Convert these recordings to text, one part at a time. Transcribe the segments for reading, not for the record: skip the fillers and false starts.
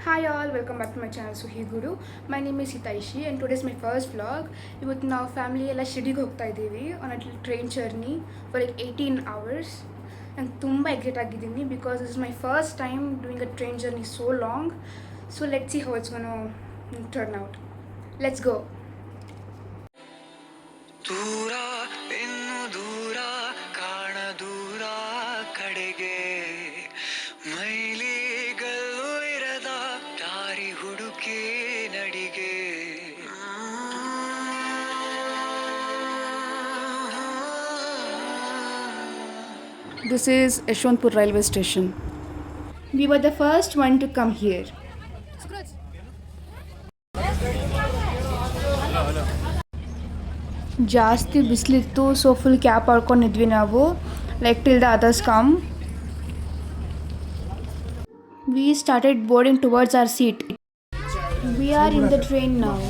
Hi all, welcome back to my channel Suhi Guru. My name is Hitaishi and today is my first vlog. ಇವತ್ತು ನಾವು family ಎಲ್ಲ ಶಿರ್ಡಿಗೆ ಹೋಗ್ತಾ ಇದ್ದೀವಿ on a train journey for like 18 hours. ನಾನು ತುಂಬ excite ಆಗಿದ್ದೀನಿ because this is my first time doing a train journey so long. So let's see how it's gonna turn out. Let's go. ದೂರ ಇನ್ನು ದೂರ ಕಾಣ ದೂರ ಕಡೆಗೆ ಮೈಲಿಗಲ್ಲು ಇರದ ದಾರಿ ಹುಡುಕಿ ನಡಿಗೆ. This is Yeshwanthpur railway station. We were the first one to come here. ಜಾಸ್ತಿ ಬಿಸಿಲಿತ್ತು, ಸೊ ಫುಲ್ ಕ್ಯಾಪ್ ಹಾಕೊಂಡಿದ್ವಿ ನಾವು, like till the others come. We started boarding towards our seat. We are in the train now.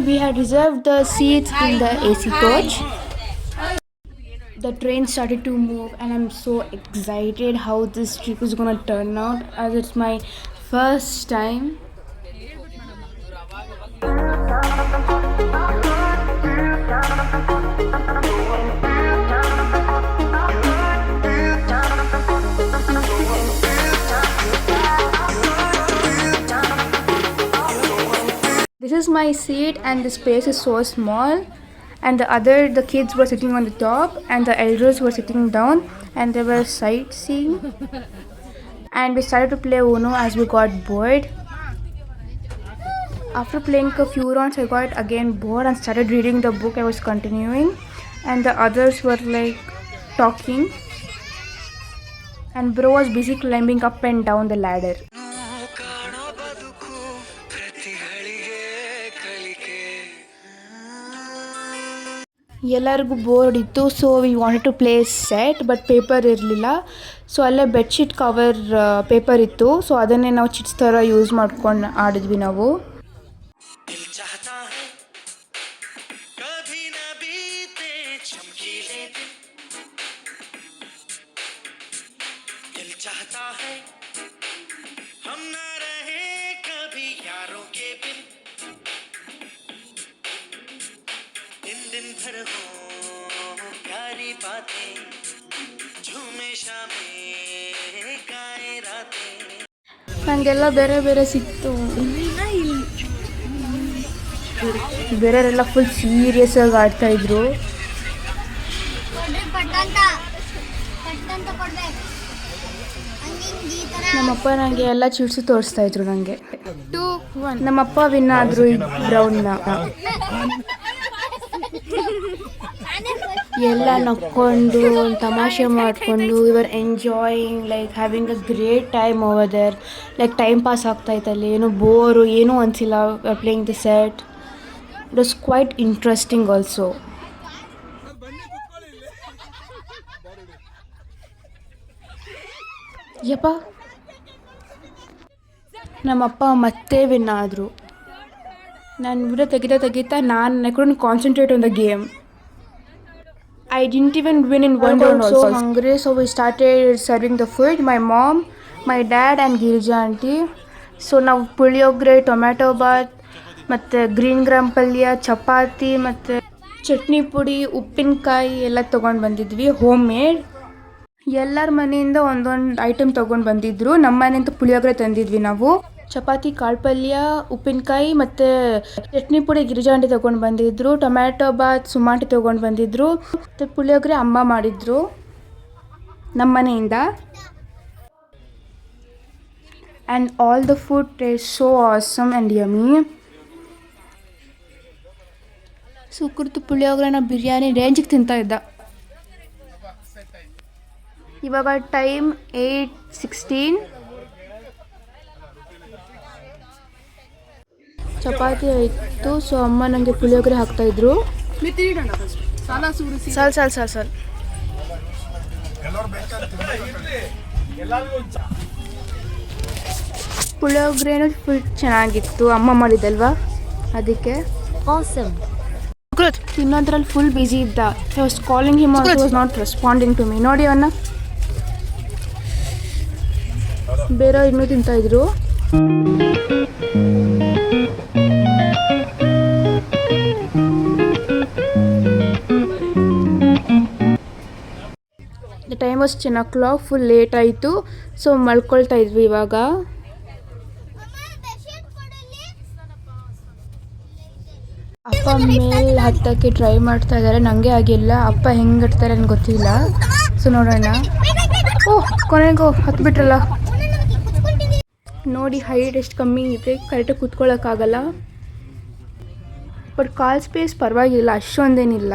We had reserved the seats in the AC coach. The train started to move and I'm so excited how this trip is gonna turn out as it's my first time. This is my seat and the space is so small, and the kids were sitting on the top and the elders were sitting down and they were sightseeing. And we started to play Uno as we got bored. After playing a few rounds I got again bored and started reading the book I was continuing, and the others were like talking and bro was busy climbing up and down the ladder. ಕಾಣೋ ಬದುಕು ಪ್ರತಿಗಳಿಗೆ ಕಲಿಕೆ. ಎಲ್ಲರಿಗೂ bored ಇತ್ತು, so we wanted to play set but paper ಇರಲಿಲ್ಲ. So ಅಲ್ಲೇ bedsheet cover paper ಇತ್ತು, so ಅದನ್ನೇ ನಾವು ಚಿಟ್ಸ್ ಥರ ಯೂಸ್ ಮಾಡ್ಕೊಂಡು ಆಡಿದ್ವಿ ನಾವು. ದಿಲ್ ಚಾಹತಾ ಹೈ ಕಭಿ ನ ಬೀತೆ ಚಮಕೀಲೆ ದಿನ್. ದಿಲ್ ಚಾಹತಾ ಹೈ ಹಮ್ ನ ರಹೆ ಕಭಿ ಯಾರೋ ಕೆ ಬಿನ್. दिन दिन भर हो प्यारी बातें झूमे शामें गाए रातें. ನನಗೆಲ್ಲ ಬೇರೆ ಬೇರೆ ಸಿಕ್ತು. ಬೇರೆಯವರೆಲ್ಲ ಫುಲ್ ಸೀರಿಯಸ್ ಆಗಿ ಆಡ್ತಾಯಿದ್ರು. ನಮ್ಮಪ್ಪ ನನಗೆ ಎಲ್ಲ ಚಿಟ್ಸು ತೋರಿಸ್ತಾ ಇದ್ರು ನನಗೆ. ನಮ್ಮಪ್ಪ ವಿನ್ ಆದರು ಈ ರೌಂಡ್ನ. ಎಲ್ಲ ನಕ್ಕೊಂಡು ತಮಾಷೆ ಮಾಡಿಕೊಂಡು we were enjoying, like having a great time over there. Like time pass ಆಗ್ತಾಯಿತ್ತಲ್ಲಿ, ಏನೂ ಬೋರು ಏನೂ ಅನಿಸಿಲ್ಲ. Playing the set it was quite interesting also. ಯಪ್ಪ ನಮ್ಮಪ್ಪ ಮತ್ತೆ ವಿನ್ ಆದರು. ನಾನು ವಿಡಿಯೋ ತೆಗಿತಾ ನಾನು couldn't concentrate on the game. I didn't even win in one round also. So hungry, so we started serving the food. My mom, my dad and Girija aunty. So ನಾವು puliyogare, tomato Baat ಮತ್ತು green gram ಪಲ್ಯ, ಚಪಾತಿ ಮತ್ತು ಚಟ್ನಿ ಪುಡಿ, ಉಪ್ಪಿನಕಾಯಿ ಎಲ್ಲ ತೊಗೊಂಡು ಬಂದಿದ್ವಿ home made. ಎಲ್ಲರ ಮನೆಯಿಂದ ಒಂದೊಂದು ಐಟಮ್ ತೊಗೊಂಡು ಬಂದಿದ್ರು. ನಮ್ಮ ಮನೆಯಿಂದ ಪುಳಿಯೋಗರೆ ತಂದಿದ್ವಿ ನಾವು. ಚಪಾತಿ, ಕಾಳು ಪಲ್ಯ, ಉಪ್ಪಿನಕಾಯಿ ಮತ್ತು ಚಟ್ನಿ ಪುಡಿ ಗಿರಿಜಾ ಆಂಟಿ ತೊಗೊಂಡು ಬಂದಿದ್ದರು. ಟೊಮ್ಯಾಟೊ ಬಾತ್ ಸುಮಾಂಟಿ ತೊಗೊಂಡು ಬಂದಿದ್ದರು. ಮತ್ತು ಪುಳಿಯೋಗರೆ ಅಮ್ಮ ಮಾಡಿದ್ರು ನಮ್ಮ ಮನೆಯಿಂದ. And all the food taste so awesome and yummy. Sukruth ಪುಳಿಯೋಗರೆನ ಬಿರಿಯಾನಿ ರೇಂಜಿಗೆ ತಿಂತಾಯಿದ್ದ. ಇವಾಗ ಟೈಮ್ 8:16. ಚಪಾತಿ ಆಯಿತು, ಸೊ ಅಮ್ಮ ನನಗೆ ಪುಳಿಯೋಗರೆ ಹಾಕ್ತಾಯಿದ್ರು. ಸಾಲ್ ಪುಳಿಯೋಗರೆನೂ ಫುಲ್ ಚೆನ್ನಾಗಿತ್ತು, ಅಮ್ಮ ಮಾಡಿದ್ದಲ್ವಾ ಅದಕ್ಕೆ. ತಿನ್ನೋದ್ರಲ್ಲಿ ಫುಲ್ ಬ್ಯುಸಿ ಇದ್ದ. I was calling him, also was not responding to me. ನೋಡಿ ಅವನ್ನ ಬೇರೆ ಇನ್ನೂ ತಿಂತಾಯಿದ್ರು. The time was 10 o'clock, full late ಆಯಿತು. ಸೊ ಮಲ್ಕೊಳ್ತಾ ಇದ್ವಿ ಇವಾಗ. ಅಪ್ಪ ಮೇಲೆ ಹತ್ತಕ್ಕೆ ಟ್ರೈ ಮಾಡ್ತಾ ಇದ್ದಾರೆ, ನನಗೆ ಆಗಿಲ್ಲ. ಅಪ್ಪ ಹೆಂಗೆ ಹತ್ತಾರೆ ನನಗೆ ಗೊತ್ತಿಲ್ಲ. ಸೊ ನೋಡೋಣ. ಓಹ್, ಕೊನೆಗೂ ಹತ್ಬಿಟ್ರಲ್ಲ. ನೋಡಿ ಹೈಟ್ ಎಷ್ಟು ಕಮ್ಮಿ ಇದೆ, ಕರೆಕ್ಟಾಗಿ ಕೂತ್ಕೊಳ್ಳೋಕ್ಕಾಗಲ್ಲ. ಬಟ್ ಕಾಲ್ ಸ್ಪೇಸ್ ಪರವಾಗಿಲ್ಲ, ಅಷ್ಟೊಂದೇನಿಲ್ಲ.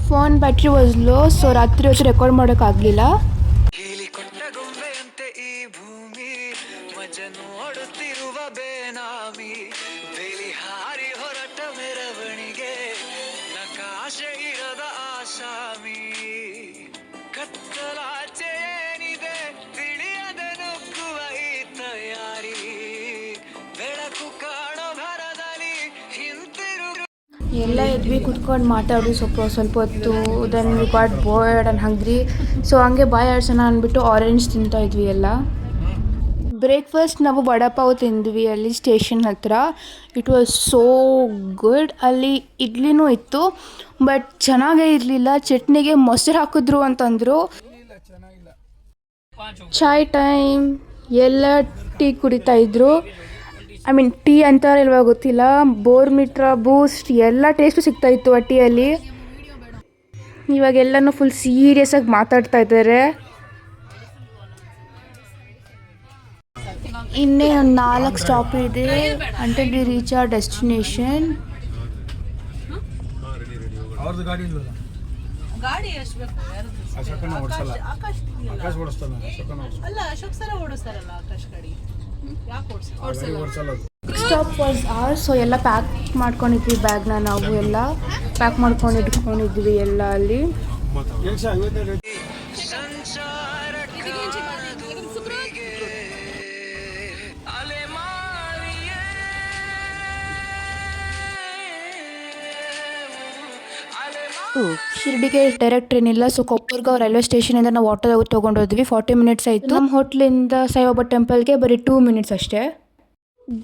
Phone battery was low, so ರಾತ್ರಿ ಹೊತ್ತು ರೆಕಾರ್ಡ್ ಮಾಡೋಕ್ಕಾಗಲಿಲ್ಲ. ಕೊಟ್ಟ ಗೊಂಬೆಯಂತೆ ಈ ಭೂಮಿ ಮಜ ನೋಡುತ್ತಿರುವ ಬೇನಾಮಿ ಬೇಲಿ ಹಾರಿ ಹೊರಟ ಮೆರವಣಿಗೆ ನಕಾಶೆ ಇರದ ಆಸಾಮಿ ಕತ್ತಲಾಚೆ ಏನಿದೆ ತಿಳಿಯದೆ ನುಗ್ಗುವ ಈ ತಯಾರಿ ಬೆಳಕು ಕಾಣೋ ಭರದಲ್ಲಿ ಹಿಂತಿರುಗು. ಎಲ್ಲ ಎದ್ವಿ, ಕುತ್ಕೊಂಡು ಮಾತಾಡಿ ಸ್ವಲ್ಪ ಹೊತ್ತು. Then we got bored and hungry. So ಹಂಗೆ ಬಾಯ್ ಆಡ್ಸೋಣ ಅಂದ್ಬಿಟ್ಟು ಆರೆಂಜ್ ತಿಂತಾ ಇದ್ವಿ ಎಲ್ಲ. ಬ್ರೇಕ್ಫಾಸ್ಟ್ ನಾವು ವಡಾಪಾವ್ ತಿಂದ್ವಿ ಅಲ್ಲಿ ಸ್ಟೇಷನ್ ಹತ್ರ. It was so good. ಅಲ್ಲಿ ಇಡ್ಲಿನೂ ಇತ್ತು, ಬಟ್ ಚೆನ್ನಾಗೇ ಇರಲಿಲ್ಲ. ಚಟ್ನಿಗೆ ಮೊಸರು ಹಾಕಿದ್ರು ಅಂತಂದರು. ಚಾಯ್ ಟೈಮ್. ಎಲ್ಲ ಟೀ ಕುಡಿತಾ ಇದ್ರು. ಐ ಮೀನ್ ಟೀ ಅಂತಾರೆ ಇಲ್ವಾ ಗೊತ್ತಿಲ್ಲ. ಬೋರ್ಮಿಟ್ರಾ, ಬೂಸ್ಟ್ ಎಲ್ಲ ಟೇಸ್ಟು ಸಿಗ್ತಾಯಿತ್ತು ಆ ಟೀಯಲ್ಲಿ. ಇವಾಗೆಲ್ಲನೂ ಫುಲ್ ಸೀರಿಯಸ್ ಆಗಿ ಮಾತಾಡ್ತಾ ಇದ್ದಾರೆ. ಇನ್ನೇ ಒಂದು 4 ಸ್ಟಾಪ್ ಇದೆ until we reach our destination. ಅವ್ರದ್ದು ಗಾಡಿ ಇಲ್ವಲ್ಲ, ಗಾಡಿ ಎಷ್ಟು ಬೇಕು? ಅಶೋಕನ ಓಡಿಸಲ್ಲ, ಆಕಾಶ್ ಓಡಿಸ್ತಾನೆ. ಅಶೋಕನ ಅಲ್ಲ, ಅಶೋಕ್ ಸರ ಓಡಿಸ್ತಾರಲ್ಲ ಆಕಾಶ್ ಗಾಡಿ, ಯಾಕೆ ಓಡಿಸಲ್ಲ ಅದು. Stop was are. ಸೊ ಎಲ್ಲ ಪ್ಯಾಕ್ ಮಾಡ್ಕೊಂಡಿದ್ವಿ ಬ್ಯಾಗ್ನ. ನಾವು ಎಲ್ಲ ಪ್ಯಾಕ್ ಮಾಡ್ಕೊಂಡು ಇಟ್ಕೊಂಡಿದ್ವಿ ಎಲ್ಲ ಅಲ್ಲಿ. ಸಂಚಾರ ಅಲೆ ಮಾರಿಯೇ ಅಲೆ ಶಿರ್ಡಿಗೆ ಡೈರೆಕ್ಟ್ ಟ್ರೈನ್ ಇಲ್ಲ. ಸೊ ಕೊಪ್ಪರ್ಗಾಂವ್ ರೈಲ್ವೆ ಸ್ಟೇಷನಿಂದ ನಾವು ಆಟೋ ತೊಗೊಂಡೋದ್ವಿ. 40 ಮಿನಿಟ್ಸ್ ಆಯಿತು. ನಮ್ಮ ಹೋಟ್ಲಿಂದ ಸಾಯಿಬಾಬಾ ಟೆಂಪಲ್ಗೆ ಬರೀ 2 ಮಿನಿಟ್ಸ್ ಅಷ್ಟೇ.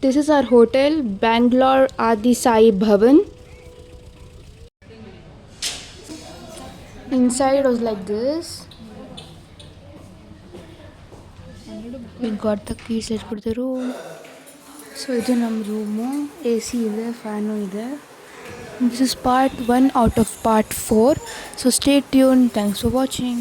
This is our hotel, Bangalore Adi Sai Bhavan. Inside was like this. We got the keys for the room. So ಇದು ನಮ್ಮ ರೂಮು. AC ಇದೆ, ಫ್ಯಾನು ಇದೆ. This is part 1 out of part 4. So stay tuned. Thanks for watching.